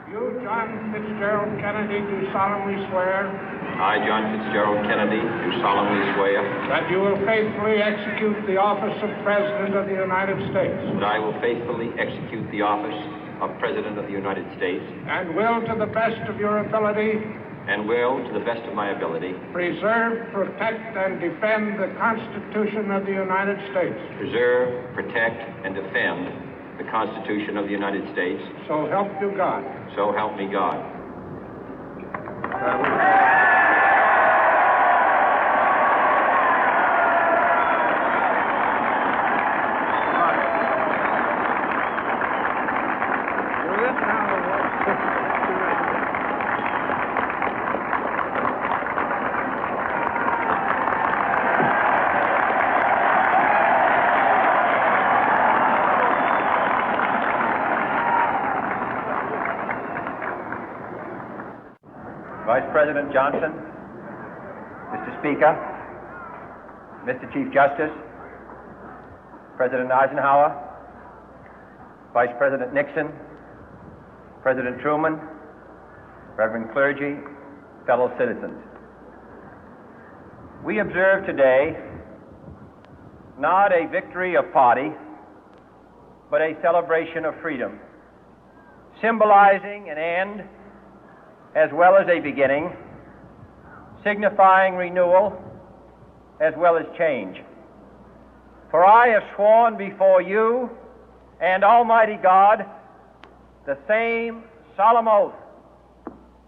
You, John Fitzgerald Kennedy, do solemnly swear. I, John Fitzgerald Kennedy, do solemnly swear. That you will faithfully execute the office of President of the United States. That I will faithfully execute the office of President of the United States. And will, to the best of your ability. And will, to the best of my ability. Preserve, protect, and defend the Constitution of the United States. Preserve, protect, and defend the Constitution of the United States. So help you God. So help me God. Vice President Johnson, Mr. Speaker, Mr. Chief Justice, President Eisenhower, Vice President Nixon, President Truman, Reverend clergy, fellow citizens. We observe today not a victory of party, but a celebration of freedom, symbolizing an end as well as a beginning, signifying renewal as well as change. For I have sworn before you and Almighty God the same solemn oath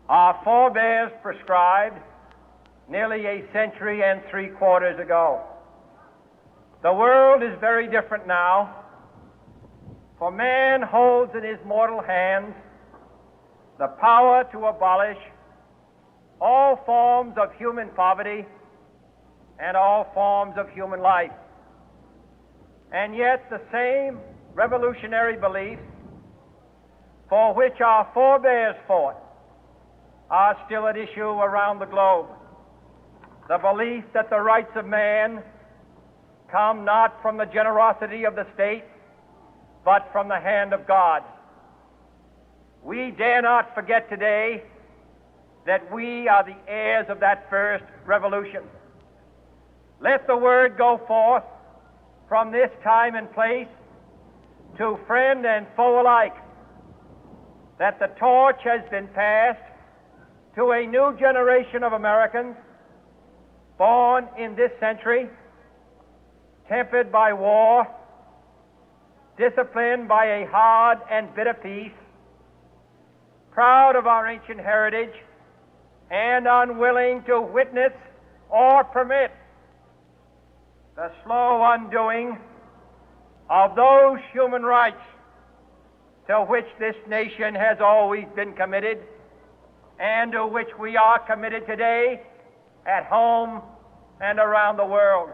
our forebears prescribed nearly a century and 3/4 ago. The world is very different now, for man holds in his mortal hands the power to abolish all forms of human poverty and all forms of human life. And yet the same revolutionary beliefs for which our forebears fought are still at issue around the globe. The belief that the rights of man come not from the generosity of the state, but from the hand of God. We dare not forget today that we are the heirs of that first revolution. Let the word go forth from this time and place to friend and foe alike that the torch has been passed to a new generation of Americans born in this century, tempered by war, disciplined by a hard and bitter peace, proud of our ancient heritage, and unwilling to witness or permit the slow undoing of those human rights to which this nation has always been committed and to which we are committed today at home and around the world.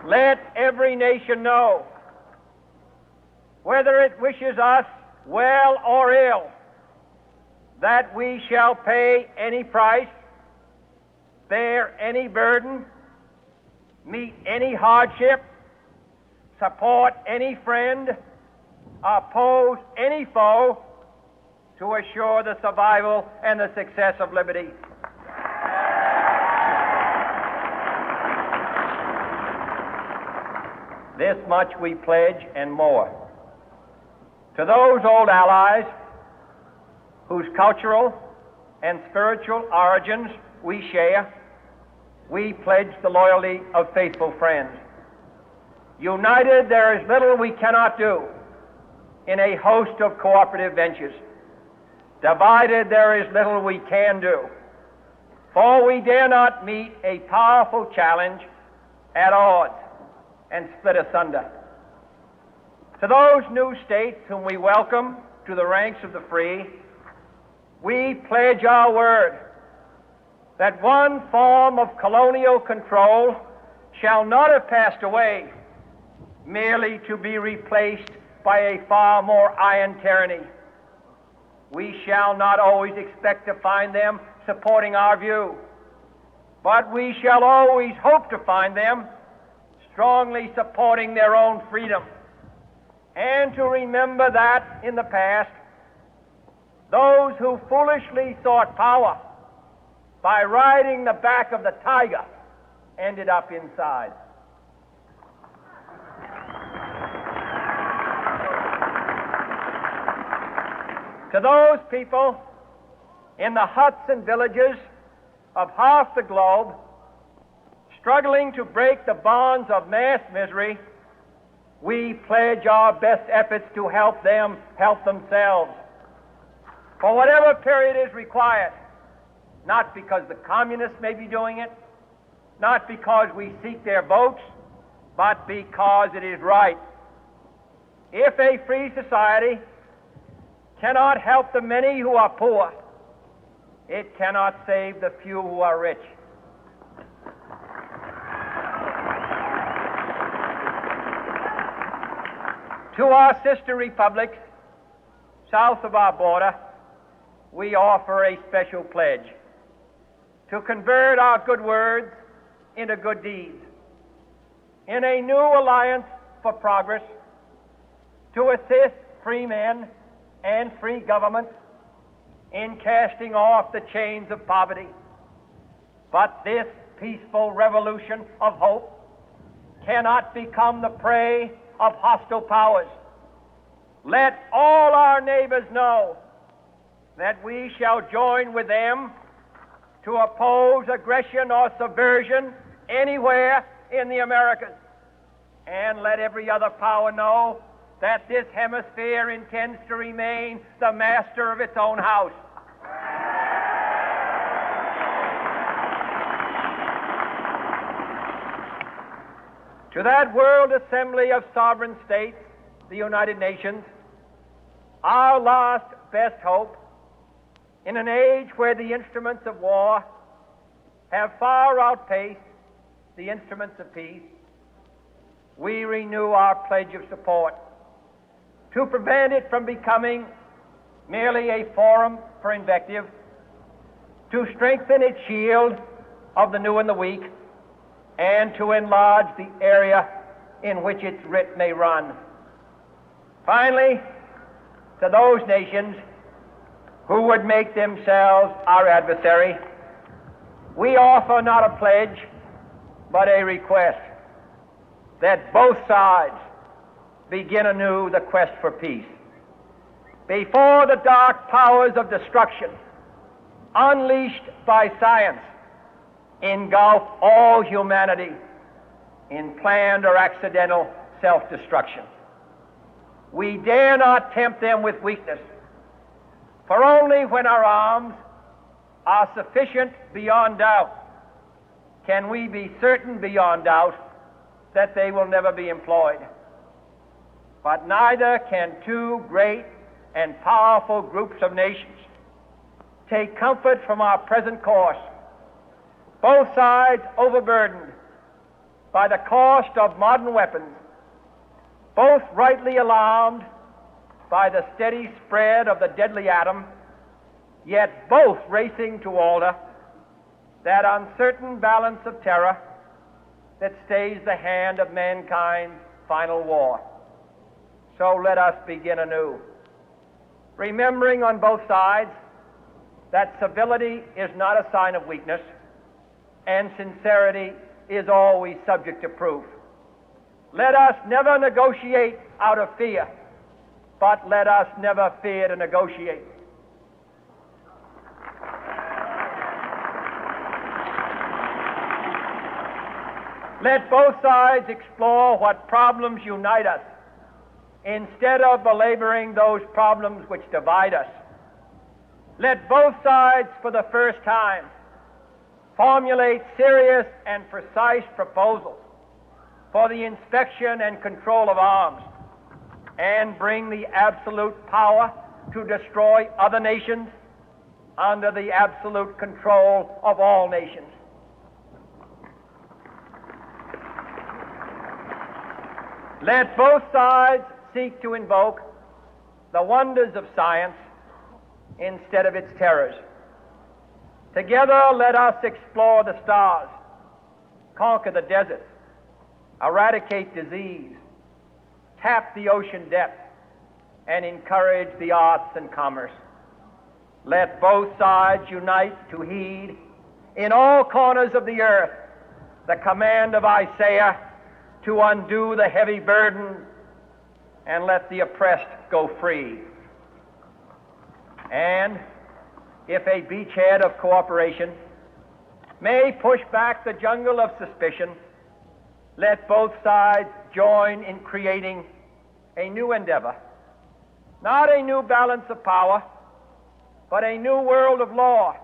Let every nation know, whether it wishes us well or ill, that we shall pay any price, bear any burden, meet any hardship, support any friend, oppose any foe to assure the survival and the success of liberty. This much we pledge and more. To those old allies whose cultural and spiritual origins we share, we pledge the loyalty of faithful friends. United, there is little we cannot do in a host of cooperative ventures. Divided, there is little we can do, for we dare not meet a powerful challenge at odds and split asunder. To those new states whom we welcome to the ranks of the free, we pledge our word that one form of colonial control shall not have passed away, merely to be replaced by a far more iron tyranny. We shall not always expect to find them supporting our view, but we shall always hope to find them strongly supporting their own freedom, and to remember that in the past, those who foolishly sought power by riding the back of the tiger ended up inside. To those people in the huts and villages of half the globe struggling to break the bonds of mass misery, we pledge our best efforts to help them help themselves for whatever period is required, not because the communists may be doing it, not because we seek their votes, but because it is right. If a free society cannot help the many who are poor, it cannot save the few who are rich. To our sister republics south of our border, we offer a special pledge to convert our good words into good deeds, in a new alliance for progress, to assist free men and free governments in casting off the chains of poverty. But this peaceful revolution of hope cannot become the prey of hostile powers. Let all our neighbors know that we shall join with them to oppose aggression or subversion anywhere in the Americas. And let every other power know that this hemisphere intends to remain the master of its own house. To that World Assembly of Sovereign States, the United Nations, our last best hope, in an age where the instruments of war have far outpaced the instruments of peace, we renew our pledge of support to prevent it from becoming merely a forum for invective, to strengthen its shield of the new and the weak, and to enlarge the area in which its writ may run. Finally, to those nations who would make themselves our adversary, we offer not a pledge, but a request that both sides begin anew the quest for peace. Before the dark powers of destruction, unleashed by science, engulf all humanity in planned or accidental self-destruction, we dare not tempt them with weakness, for only when our arms are sufficient beyond doubt can we be certain beyond doubt that they will never be employed. But neither can two great and powerful groups of nations take comfort from our present course, both sides overburdened by the cost of modern weapons, both rightly alarmed by the steady spread of the deadly atom, yet both racing to alter that uncertain balance of terror that stays the hand of mankind's final war. So let us begin anew, remembering on both sides that civility is not a sign of weakness, and sincerity is always subject to proof. Let us never negotiate out of fear, but let us never fear to negotiate. Let both sides explore what problems unite us, instead of belaboring those problems which divide us. Let both sides, for the first time, formulate serious and precise proposals for the inspection and control of arms, and bring the absolute power to destroy other nations under the absolute control of all nations. Let both sides seek to invoke the wonders of science instead of its terrors. Together, let us explore the stars, conquer the deserts, eradicate disease, tap the ocean depth, and encourage the arts and commerce. Let both sides unite to heed in all corners of the earth the command of Isaiah to undo the heavy burden and let the oppressed go free. And if a beachhead of cooperation may push back the jungle of suspicion, let both sides join in creating a new endeavor, not a new balance of power, but a new world of law